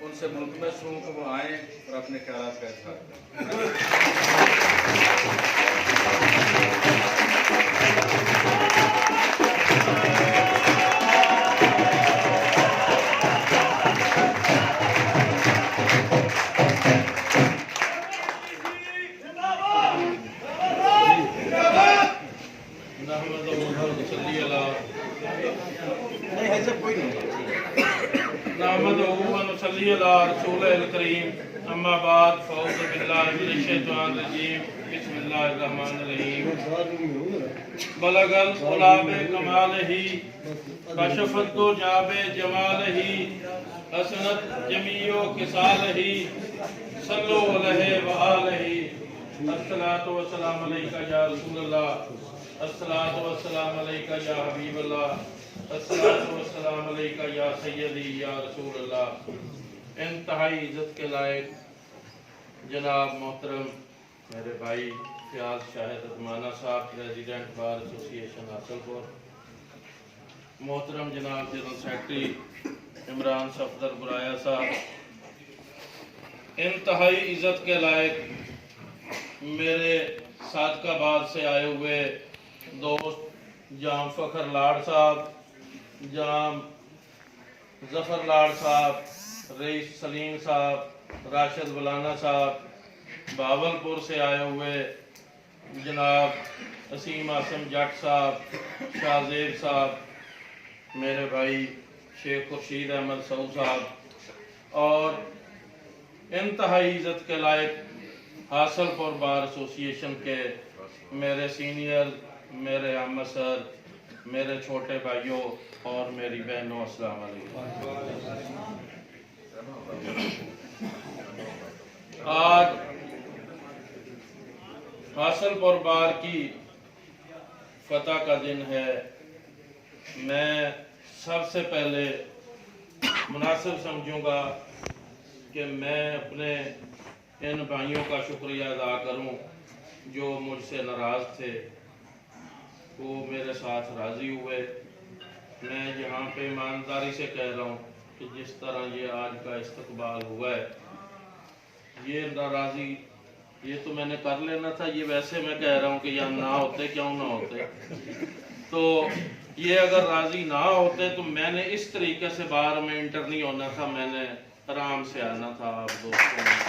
उनसे मुल्तमस हूँ कि वो आएँ और अपने ख्यालात का इज़हार करें। बलगल गुलाबे कमाल ही कशफत दो जाबे जमाल ही हसनत जमीयो किसाल ही सल्लो अलैहि व आलिही अस्सलातु वस्सलाम अलैका या रसूलल्लाह अस्सलातु वस्सलाम अलैका या हबीबल्लाह अस्सलातु वस्सलाम अलैका या सय्यदी या रसूलल्लाह। इंतहाई इज्जत के लायक जनाब मोहतरम मेरे भाई फयाज शाहिद अजमाना साहब, प्रेसिडेंट बार एसोसिएशन हासलपुर, मोहतरम जनाब जनरल सेक्रेटरी इमरान सफदर बुराया साहब, इंतहाई इज्जत के लायक मेरे सादकाबाद से आए हुए दोस्त जाम फ़खर लाड़ साहब, जाम जफ़र लाड़ साहब, रईस सलीम साहब, राशिद बुलाना साहब, बावलपुर से आए हुए जनाब असीम आसम जट साहब, शाहजेब साहब, मेरे भाई शेख खुर्शीद अहमद सऊ साहब, और इंतहाई इज़्ज़त के लायक हासलपुर बार एसोसिएशन के मेरे सीनियर, मेरे हम सर, मेरे छोटे भाइयों और मेरी बहनों, अस्सलाम वालेकुम। आज हासलपुर बार की फतह का दिन है। मैं सबसे पहले मुनासिब समझूंगा कि मैं अपने इन भाइयों का शुक्रिया अदा करूं जो मुझसे नाराज़ थे, वो मेरे साथ राज़ी हुए। मैं यहाँ पे ईमानदारी से कह रहा हूँ कि जिस तरह ये आज का इस्तकबाल हुआ है, ये नाराज़ी ये तो मैंने कर लेना था, ये वैसे मैं कह रहा हूँ कि यार ना होते क्यों ना होते, तो ये अगर राज़ी ना होते तो मैंने इस तरीके से बाहर में इंटर नहीं होना था, मैंने आराम से आना था आप दोस्तों में।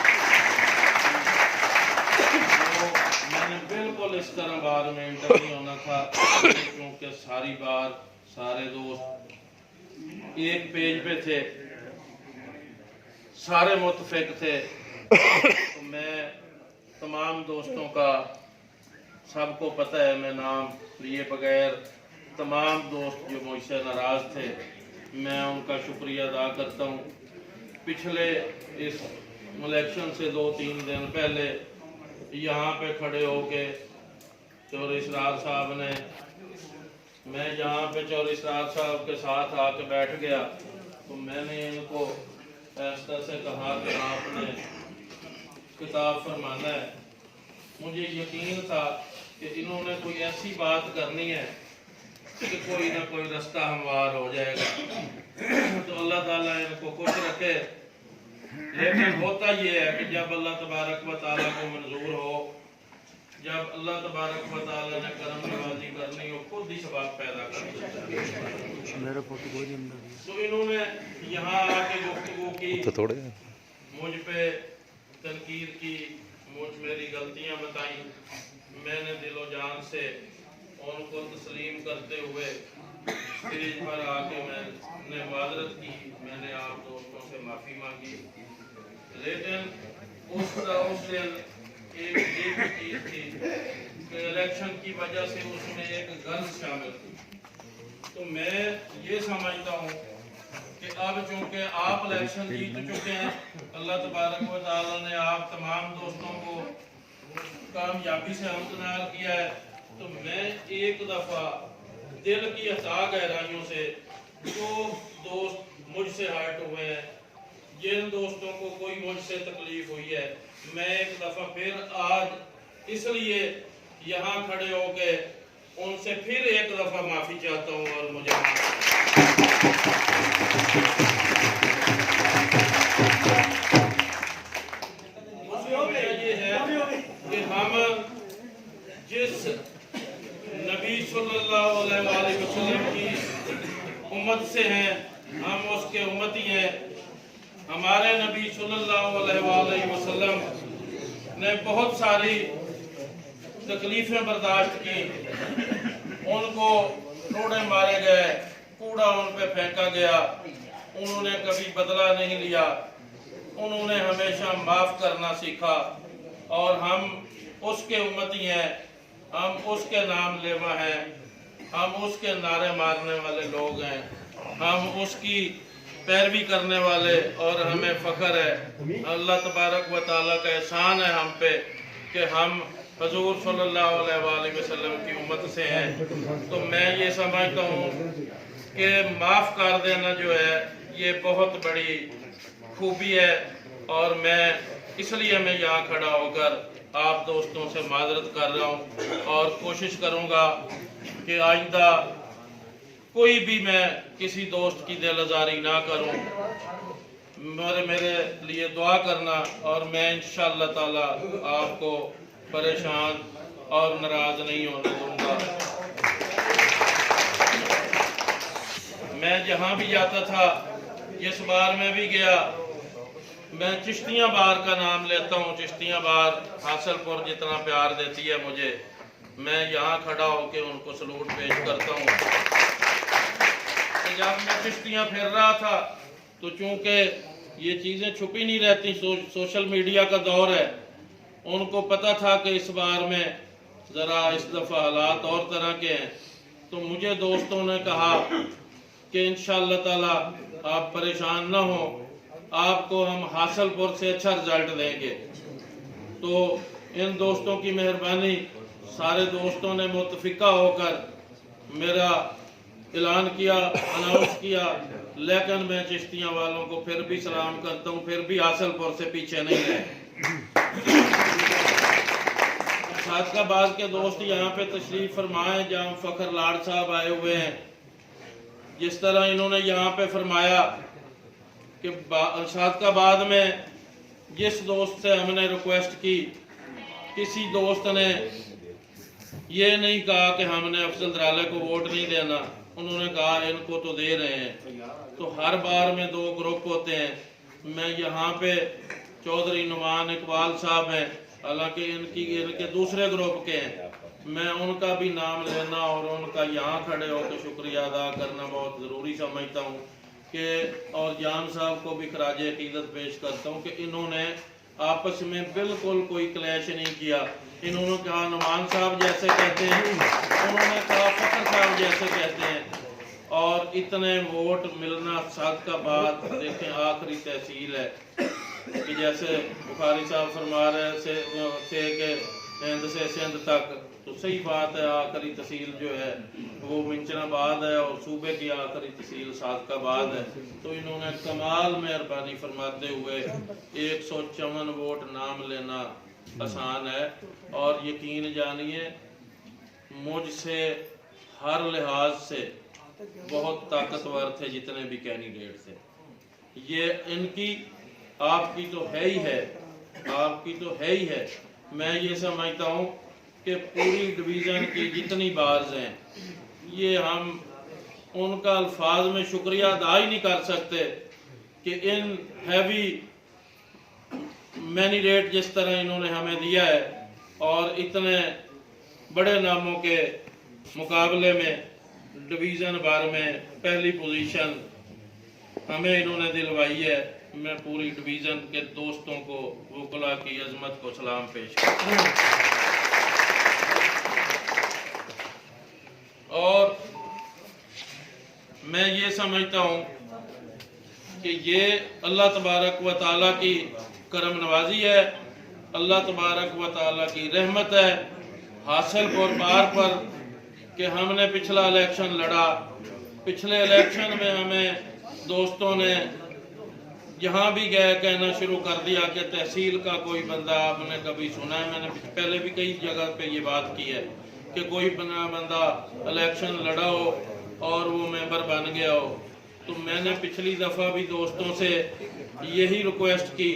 तो मैंने बिल्कुल इस तरह बाहर में इंटर नहीं होना था, क्योंकि सारी बार सारे दोस्त एक पेज पे थे, सारे मुत्तफिक थे। तो मैं तमाम दोस्तों का, सबको पता है, मैं नाम लिए बगैर तमाम दोस्त जो मुझसे नाराज़ थे, मैं उनका शुक्रिया अदा करता हूँ। पिछले इस इलेक्शन से 2-3 दिन पहले यहाँ पे खड़े होके चौधरी इसरार साहब ने, मैं यहाँ पे चौधरी इसरार साहब के साथ आके बैठ गया, तो मैंने इनको ऐसा से कहा कि आपने किताब फरमाना है। मुझे यकीन था कि इन्होंने कोई ऐसी बात करनी है कि कोई ना कोई रास्ता हमवार हो जाएगा, तो अल्लाह ताला इनको खुश रखे। लेकिन होता ये है कि जब अल्लाह तबारक व तआला को मंजूर हो, जब अल्लाह तबारक व तआला ने करम नवाजी करनी हो, खुद ही सबाब पैदा कर देता है। तो इन्होंने यहाँ आके गुफ्तगू की, मुझ पे तनकीद की, मेरी गलतियाँ बताई। मैंने दिलो जान से उनको तस्लीम करते हुए स्टेज पर आके मैंने माजरत की, मैंने आप दोस्तों से माफ़ी मांगी। लेकिन उस दिन एक चीज़ थी कि इलेक्शन की वजह से उसमें एक गर्ज शामिल थी। तो मैं ये समझता हूँ कि अब चूँकि आप इलेक्शन जीत चुके हैं, अल्लाह तबारक व तआला ने आप तमाम दोस्तों को कामयाबी से हमदनार किया है, तो मैं एक दफ़ा दिल की अता गहराइयों से जो दोस्त मुझसे हर्ट हुए हैं, जिन दोस्तों को कोई मुझसे तकलीफ हुई है, मैं एक दफ़ा फिर आज इसलिए यहाँ खड़े होके उनसे फिर एक दफ़ा माफ़ी चाहता हूँ और मुझे हमारे नबी सल्लल्लाहु अलैहि वसल्लम ने बहुत सारी तकलीफें बर्दाश्त की। उनको रोड़े मारे गए, कूड़ा उन पे फेंका गया, उन्होंने कभी बदला नहीं लिया। उन्होंने हमेशा माफ करना सीखा और हम उसके उम्मती हैं, हम उसके नाम लेवा हैं, हम उसके नारे मारने वाले लोग हैं, हम उसकी पैरवी करने वाले और हमें फ़ख्र है। अल्लाह तबारक व तआला का एहसान है हम पे कि हम हजूर सल्लल्लाहु अलैहि वसल्लम की उम्मत से हैं। तो मैं ये समझता हूँ कि माफ़ कर देना जो है ये बहुत बड़ी खूबी है और मैं इसलिए मैं यहाँ खड़ा होकर आप दोस्तों से माजरत कर रहा हूँ और कोशिश करूँगा कि आइंदा कोई भी मैं किसी दोस्त की दिल आज़ारी ना करूँ। मेरे लिए दुआ करना और मैं इंशाअल्लाह ताला आपको परेशान और नाराज नहीं होने दूंगा। मैं जहाँ भी जाता था, जिस बार मैं भी गया, मैं चिश्तियाँ बार का नाम लेता हूँ। चिश्तियाँ बार हासिलपुर जितना प्यार देती है मुझे, मैं यहाँ खड़ा होकर उनको सलूट पेश करता हूँ। जब मैं चिश्तियाँ फिर रहा था तो चूंकि ये चीज़ें छुपी नहीं रहती, सोशल मीडिया का दौर है, उनको पता था कि इस बार में ज़रा इस दफ़ा हालात और तरह के हैं। तो मुझे दोस्तों ने कहा कि इंशाअल्लाह ताला आप परेशान ना हो, आपको हम हासिलपुर से अच्छा रिजल्ट देंगे। तो इन दोस्तों की मेहरबानी, सारे दोस्तों ने मुत्तफिका होकर मेरा ऐलान किया, अनाउंस किया, लेकिन मैं चिश्तियाँ वालों को फिर भी सलाम करता हूँ, फिर भी हासिलपुर से पीछे नहीं है। सादकाबाद के दोस्त यहाँ पे तशरीफ फरमाए, जहाँ फ़ख्र लाड साहब आए हुए हैं। जिस तरह इन्होंने यहाँ पे फरमाया कि सादकाबाद में जिस दोस्त से हमने रिक्वेस्ट की, किसी दोस्त ने ये नहीं कहा कि हमने अफजल दराले को वोट नहीं देना, उन्होंने कहा इनको तो दे रहे हैं। तो हर बार में दो ग्रुप होते हैं। मैं यहाँ पे चौधरी नुमान इकबाल साहब हैं, हालांकि इनके दूसरे ग्रुप के हैं, मैं उनका भी नाम लेना और उनका यहाँ खड़े होकर शुक्रिया अदा करना बहुत ज़रूरी समझता हूँ कि, और जान साहब को भी खराज अकीदत पेश करता हूँ कि इन्होंने आपस में बिल्कुल कोई क्लैश नहीं किया। इन्होंने कहा नुमान साहब जैसे कहते हैं, उन्होंने कहा फ़ख्र साहब जैसे कहते हैं, और इतने वोट मिलना सादकाबाद देखें आखिरी तहसील है कि जैसे बुखारी साहब फरमा रहे थे कि हिंद से सिंध तक, तो सही बात है, आखिरी तहसील जो है वो मिंचनाबाद है और सूबे की आखिरी तहसील सादकाबाद है। तो इन्होंने कमाल मेहरबानी फरमाते हुए 154 वोट नाम लेना आसान है, और यकीन जानिए मुझसे हर लिहाज से बहुत ताकतवर थे जितने भी कैंडिडेट थे। ये इनकी आपकी तो है ही है, आपकी तो है ही है। मैं ये समझता हूँ कि पूरी डिवीज़न की जितनी बार्स हैं, ये हम उनका अल्फाज में शुक्रिया अदा ही नहीं कर सकते कि इन हैवी मैंडेट जिस तरह इन्होंने हमें दिया है और इतने बड़े नामों के मुकाबले में डिवीज़न भर में पहली पोजीशन हमें इन्होंने दिलवाई है। मैं पूरी डिवीज़न के दोस्तों को, वकला की अजमत को सलाम पेश करता हूँ। और मैं ये समझता हूँ कि ये अल्लाह तबारक व तआला की करम नवाजी है, अल्लाह तबारक व तआला की रहमत है हासिलपुर बार पर कि हमने पिछला इलेक्शन लड़ा। पिछले इलेक्शन में हमें दोस्तों ने जहाँ भी गए कहना शुरू कर दिया कि तहसील का कोई बंदा आपने कभी सुना है। मैंने पहले भी कई जगह पे ये बात की है कि कोई बंदा इलेक्शन लड़ा हो और वो मेंबर बन गया हो। तो मैंने पिछली दफ़ा भी दोस्तों से यही रिक्वेस्ट की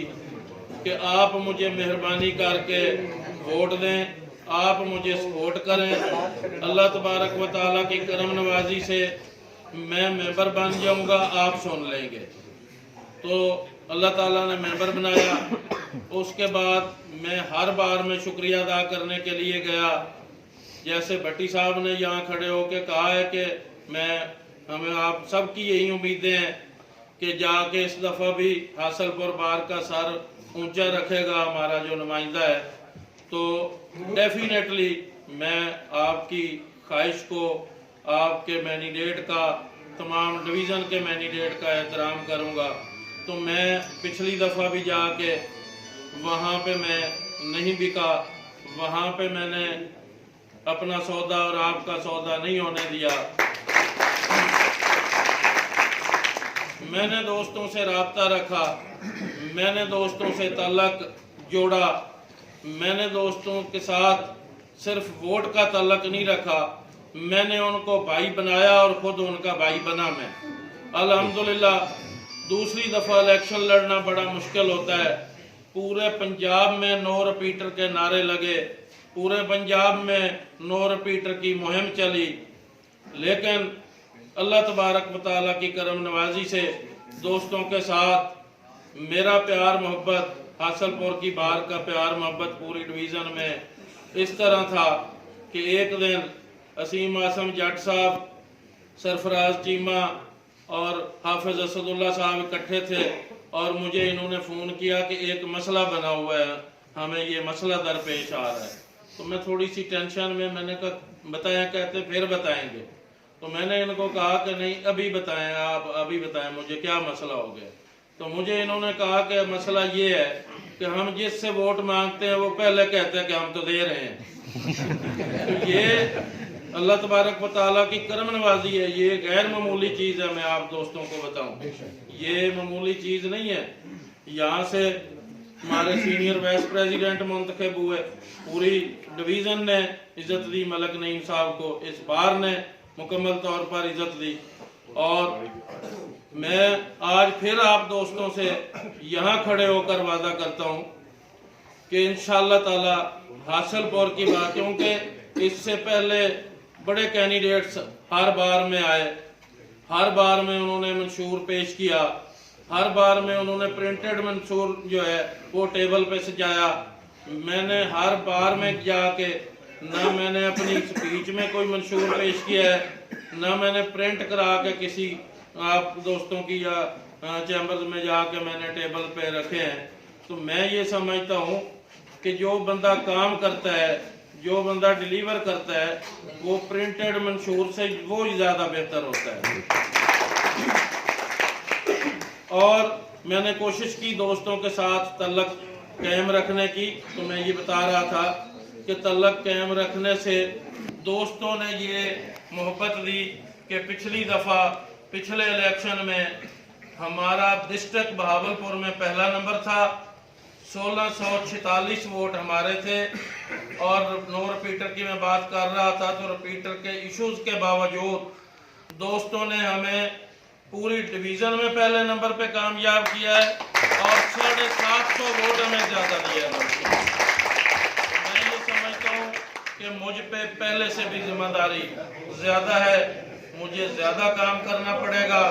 कि आप मुझे मेहरबानी करके वोट दें, आप मुझे सपोर्ट करें। अल्लाह तबारक व तआला की करम नवाजी से मैं मेंबर बन जाऊंगा, आप सुन लेंगे। तो अल्लाह ताला ने मेंबर बनाया। उसके बाद मैं हर बार में शुक्रिया अदा करने के लिए गया। जैसे भट्टी साहब ने यहाँ खड़े होकर कहा है कि हमें आप सबकी यही उम्मीदें हैं कि जाके इस दफ़ा भी हासलपुर बार का सर ऊंचा रखेगा हमारा जो नुमाइंदा है। तो डेफिनेटली मैं आपकी ख्वाहिश को, आपके मैंडेट का, तमाम डिवीज़न के मैंडेट का एहतराम करूँगा। तो मैं पिछली दफ़ा भी जाके वहाँ पे मैं नहीं बिका, वहाँ पे मैंने अपना सौदा और आपका सौदा नहीं होने दिया। मैंने दोस्तों से राब्ता रखा, मैंने दोस्तों से ताल्लुक जोड़ा, मैंने दोस्तों के साथ सिर्फ वोट का ताल्लुक नहीं रखा, मैंने उनको भाई बनाया और खुद उनका भाई बना मैं। अल्हम्दुलिल्लाह दूसरी दफ़ा इलेक्शन लड़ना बड़ा मुश्किल होता है। पूरे पंजाब में नो रिपीटर के नारे लगे, पूरे पंजाब में नो रिपीटर की मुहिम चली, लेकिन अल्लाह तबारक व तआला की करम नवाजी से दोस्तों के साथ मेरा प्यार मोहब्बत, हासलपुर की बार का प्यार मोहब्बत पूरी डिवीज़न में इस तरह था कि एक दिन असीम आसम जट साहब, सरफराज चीमा और हाफिज असदुल्ला साहब इकट्ठे थे और मुझे इन्होंने फ़ोन किया कि एक मसला बना हुआ है, हमें ये मसला दरपेश आ रहा है। तो मैं थोड़ी सी टेंशन में, मैंने कहा बताएं, कहते फिर बताएंगे। तो मैंने इनको कहा कि नहीं अभी बताएं, आप अभी बताएं मुझे क्या मसला हो गया। तो मुझे इन्होंने कहा कि मसला ये है कि हम जिससे वोट मांगते हैं वो पहले कहते हैं कि हम तो दे रहे हैं। तो ये अल्लाह तबारक व तआला की करम नवाजी है, ये गैर मामूली चीज़ है। मैं आप दोस्तों को बताऊं, ये मामूली चीज़ नहीं है। यहाँ से हमारे सीनियर वाइस प्रेसिडेंट मुंतखब हुए, पूरी डिवीज़न ने इज़्ज़त दी मलक नईम साहब को, इस बार ने मुकम्मल तौर पर इज़्ज़त दी। और मैं आज फिर आप दोस्तों से यहाँ खड़े होकर वादा करता हूँ कि इंशाअल्लाह ताला हासलपुर की बात, क्योंकि इससे पहले बड़े कैंडिडेट्स हर बार में आए, हर बार में उन्होंने मंशूर पेश किया, हर बार में उन्होंने प्रिंटेड मंशूर जो है वो टेबल पे सजाया। मैंने हर बार में जाके ना मैंने अपनी स्पीच में कोई मंशूर पेश किया है, ना मैंने प्रिंट करा के किसी आप दोस्तों की या चैम्बर्स में जाके मैंने टेबल पे रखे हैं। तो मैं ये समझता हूँ कि जो बंदा काम करता है, जो बंदा डिलीवर करता है, वो प्रिंटेड मंशूर से वो ही ज़्यादा बेहतर होता है। और मैंने कोशिश की दोस्तों के साथ तल्लक कायम रखने की। तो मैं ये बता रहा था कि तल्लक कायम रखने से दोस्तों ने ये मोहब्बत दी कि पिछली दफ़ा पिछले इलेक्शन में हमारा डिस्ट्रिक्ट बहावलपुर में पहला नंबर था, 1646 वोट हमारे थे। और नो रिपीटर की मैं बात कर रहा था, तो रिपीटर के इश्यूज के बावजूद दोस्तों ने हमें पूरी डिवीज़न में पहले नंबर पे कामयाब किया है और 750 वोट हमें ज़्यादा दिया है। मैं ये समझता हूँ कि मुझ पे पहले से भी जिम्मेदारी ज़्यादा है, मुझे ज़्यादा काम करना पड़ेगा।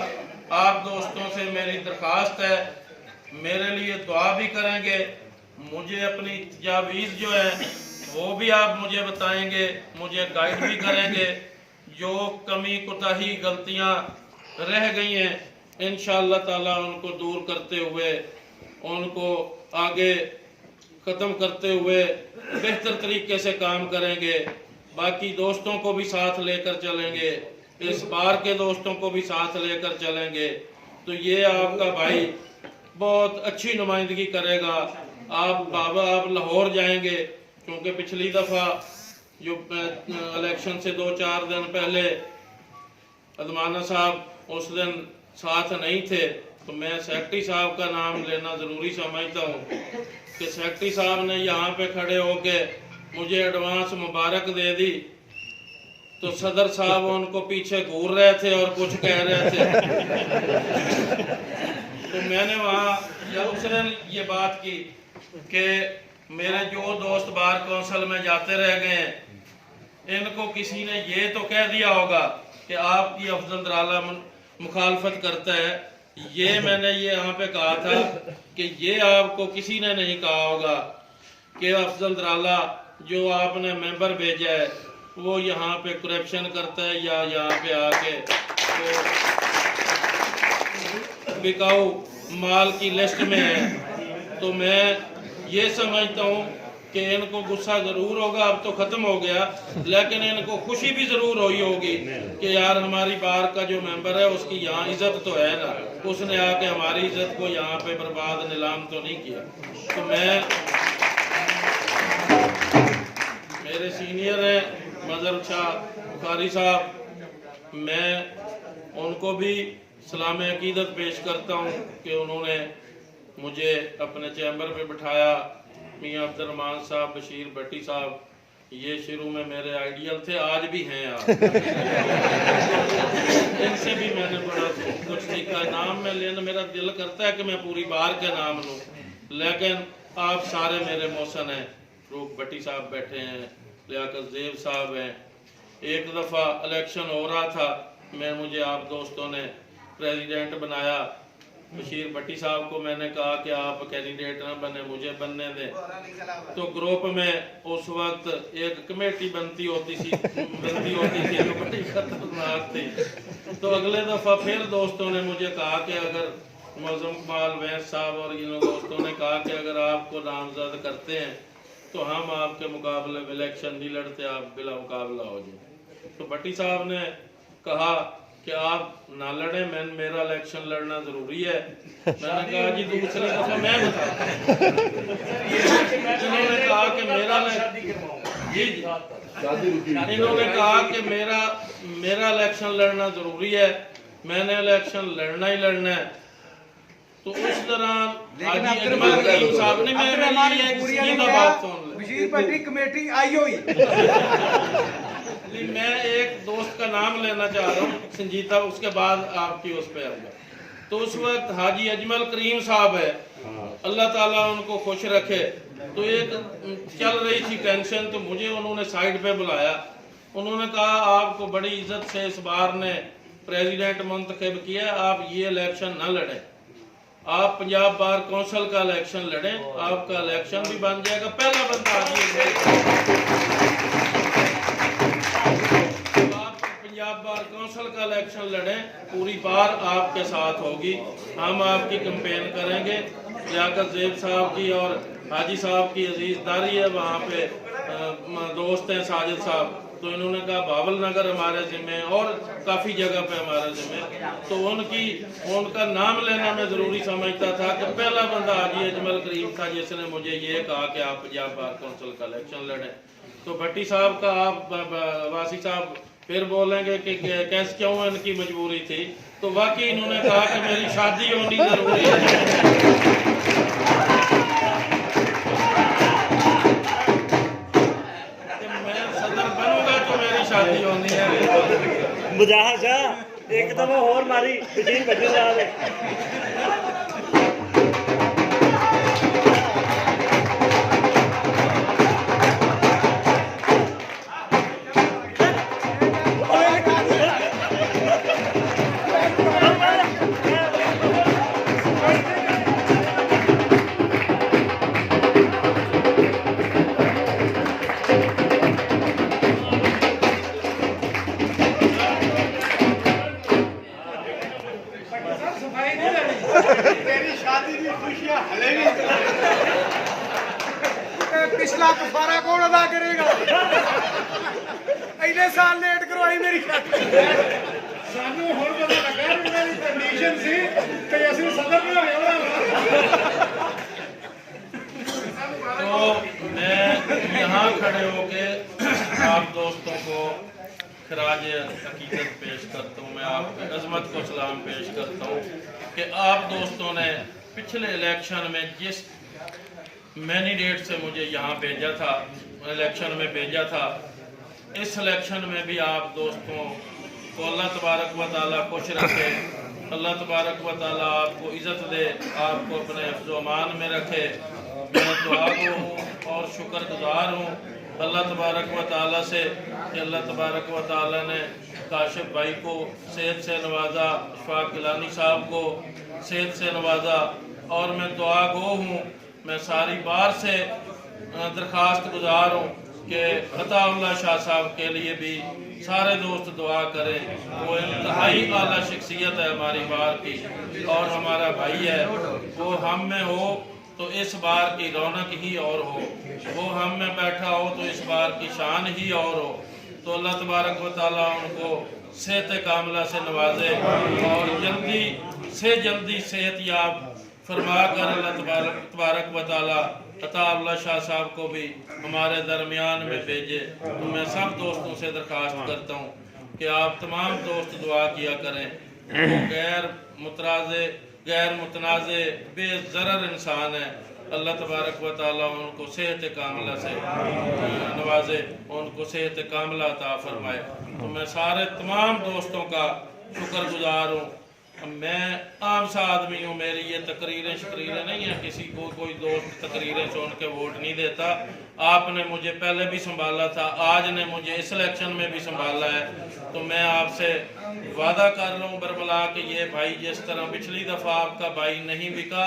आप दोस्तों से मेरी दरख्वास्त है, मेरे लिए दुआ भी करेंगे, मुझे अपनी तजावीज़ जो है वो भी आप मुझे बताएंगे, मुझे गाइड भी करेंगे। जो कमी कोताही गलतियाँ रह गई हैं इंशाअल्लाह ताला उनको दूर करते हुए, उनको आगे ख़त्म करते हुए बेहतर तरीके से काम करेंगे। बाकी दोस्तों को भी साथ लेकर चलेंगे, इस बार के दोस्तों को भी साथ लेकर चलेंगे। तो ये आपका भाई बहुत अच्छी नुमाइंदगी करेगा। आप बाबा आप लाहौर जाएंगे, क्योंकि पिछली दफ़ा जो इलेक्शन से 2-4 दिन पहले अदमाना साहब उस दिन साथ नहीं थे। तो मैं सेक्रेटरी साहब का नाम लेना ज़रूरी समझता हूँ कि सेक्रेटरी साहब ने यहाँ पे खड़े होके मुझे एडवांस मुबारक दे दी। तो सदर साहब उनको पीछे घूर रहे थे और कुछ कह रहे थे। तो मैंने वहाँ उस दिन ये बात की कि मेरे जो दोस्त बार कौंसिल में जाते रह गए हैं, इनको किसी ने ये तो कह दिया होगा कि आपकी अफजल दराला मुखालफत करता है ये मैंने ये यहाँ पे कहा था कि ये आपको किसी ने नहीं कहा होगा कि अफजल दराला जो आपने मेंबर भेजा है वो यहाँ पे करप्शन करता है या यहाँ पे आके तो बिकाऊ माल की लिस्ट में है। तो मैं ये समझता हूँ कि इनको गुस्सा जरूर होगा, अब तो खत्म हो गया, लेकिन इनको खुशी भी जरूर हुई होगी कि यार हमारी बार का जो मेंबर है उसकी यहाँ इज्जत तो है ना, उसने आके हमारी इज्जत को यहाँ पे बर्बाद नीलाम तो नहीं किया। तो मैं, मेरे सीनियर हैं मजहर शाह बुखारी साहब, मैं उनको भी सलाम अकीदत पेश करता हूँ कि उन्होंने मुझे अपने चैम्बर पे बिठाया। मियाँ अब्दुर्रहमान साहब, बशीर भट्टी साहब, ये शुरू में मेरे आइडियल थे, आज भी हैं यार। इनसे भी मैंने बड़ा कुछ सीखा। नाम में लेना मेरा दिल करता है कि मैं पूरी बार के नाम लूँ, लेकिन आप सारे मेरे मौसन हैं। रूप भट्टी साहब बैठे हैं, लियाकत ज़ेब साहब हैं। एक दफ़ा इलेक्शन हो रहा था, मुझे आप दोस्तों ने प्रेसिडेंट बनाया। बशीर भट्टी साहब को मैंने कहा कि आप कैंडिडेट ना बने, मुझे बनने दें। तो ग्रुप में उस वक्त एक कमेटी बनती होती थी जो बड़ी खतरनाक थी। तो अगले दफ़ा फिर दोस्तों ने मुझे कहा कि अगर मौजम कमाल वैस साहब और इन दोस्तों ने कहा कि अगर आपको नामजद करते हैं तो हम आपके मुकाबले में इलेक्शन नहीं लड़ते, आप बिला मुकाबला हो जाए। तो भट्टी साहब ने कहा कि आप ना लड़े, मेरा इलेक्शन लड़ना जरूरी है। मैंने कहा जी दूसरी दफा मैं बताता हूं। इन्होंने कहा कि इन्होंने कहा कि मेरा इलेक्शन लड़ना जरूरी है, मैंने इलेक्शन लड़ना ही लड़ना है। तो उस दौरान हाजी अजमल करीम साहब ने बशीर भट्टी कमेटी आई हुई। मैं एक दोस्त का नाम लेना चाह रहा हूँ संजीता, उसके बाद आपकी उस पे आऊंगा। तो उस वक्त हाजी अजमल करीम साहब है, अल्लाह ताला उनको खुश रखे। तो एक चल रही थी टेंशन, तो मुझे उन्होंने साइड पे बुलाया। उन्होंने कहा आपको बड़ी इज्जत से इस बार ने प्रेसिडेंट मुंतखब किया, आप ये इलेक्शन न लड़े, आप पंजाब बार कौंसिल का इलेक्शन लड़ें, आपका इलेक्शन भी बन जाएगा। पहला बंदा आप पंजाब बार कौंसिल का इलेक्शन लड़ें, पूरी बार आपके साथ होगी, हम आपकी कैंपेन करेंगे। लियाकत ज़ेब साहब की और हाजी साहब की अजीजदारी है, वहाँ पे दोस्त हैं साजिद साहब। तो इन्होंने कहा बाबल नगर हमारे जिम्मे और काफ़ी जगह पे हमारे जिम्मे। तो उनका नाम लेना मैं ज़रूरी समझता था कि पहला बंदा हाजी अजमल करीम था जिसने मुझे ये कहा कि आप पंजाब बार कौंसिल का इलेक्शन लड़ें। तो भट्टी साहब का आप वासी साहब फिर बोलेंगे कि कैसे क्यों इनकी मजबूरी थी। तो वाकई इन्होंने कहा कि मेरी शादी होनी जरूरी है। शादी होनी है। मुजाहिर शाह एक दफा और मारी बशीर भट्टी साहब। पिछला कफारा कौन अदा करेगा? इन्ने साल लेट करवाई मेरी शादी। सानू हुण पता लगा मेरी कंडीशन सी कि असली सदर में होया। तो मैं यहाँ खड़े होके आप दोस्तों को खराज अकीदत पेश करता हूँ, मैं आपकी अजमत को सलाम पेश करता हूँ कि आप दोस्तों ने पिछले इलेक्शन में जिस मैंडेट से मुझे यहाँ भेजा था, इलेक्शन में भेजा था, इस इलेक्शन में भी आप दोस्तों को अल्लाह तबारक व तआला खुश रखे, अल्लाह तबारक व तआला आपको इज़्ज़त दे, आपको अपने हिफ्ज़-ओ-अमान में रखे। मैं दुआ को हूँ और शुक्रगुजार हूँ अल्लाह तबारक व तआला से कि अल्लाह तबारक व तआला ने काशिफ भाई को सेहत से नवाजा, इशफाक गिलानी साहब को सेहत से नवाजा। और मैं दुआ गो हूँ, मैं सारी बार से दरख्वास्त गुजार हूँ कि अताउल्लाह शाह साहब के लिए भी सारे दोस्त दुआ करें। वो इंतहाई आला शख्सियत है हमारी बार की और हमारा भाई है। वो हम में हो तो इस बार की रौनक ही और हो, वो हम में बैठा हो तो इस बार की शान ही और हो। तो अल्लाह तबारक व तआला उनको सेहत कामला से नवाजे और जल्दी से जल्दी सेहत याब फरमा कर अल्लाह तबारक व तआला अताउल्लाह शाह साहब को भी हमारे दरमियान में भेजे। तो मैं सब दोस्तों से दरख्वास्त करता हूँ कि आप तमाम दोस्त दुआ किया करें। वो गैर मुतनाज़े बेज़रर इंसान है। अल्लाह तबारक व तआला उनको सेहत कामला से नवाजे, उनको सेहत कामला अता फरमाए। तो मैं सारे तमाम दोस्तों का शुक्रगुजार हूँ। मैं आम सा आदमी हूँ, मेरी ये तकरीरें नहीं है, किसी को कोई दोस्त तकरीरें सुन के वोट नहीं देता। आपने मुझे पहले भी संभाला था, आज ने मुझे इस इलेक्शन में भी संभाला है। तो मैं आपसे वादा कर रहा हूँ बरबला कि ये भाई जिस तरह पिछली दफ़ा आपका भाई नहीं बिका,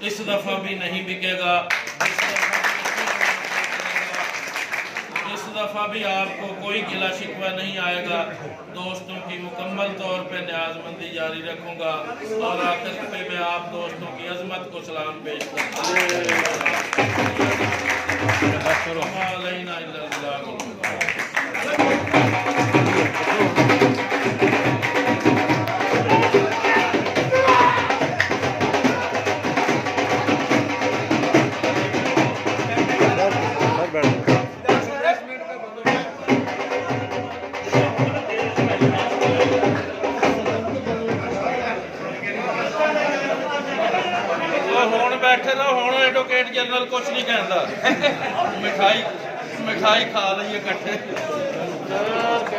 इस दफ़ा भी नहीं बिकेगा। इस दफ़ा भी आपको कोई गिला शिकवा नहीं आएगा। दोस्तों की मुकम्मल तौर पे न्याज़मंदी जारी रखूँगा और आखिर पे मैं आप दोस्तों की अजमत को सलाम पेश बैठे रहो। हुण एडवोकेट जनरल कुछ नहीं कहता, मिठाई खा लईए इकट्ठे।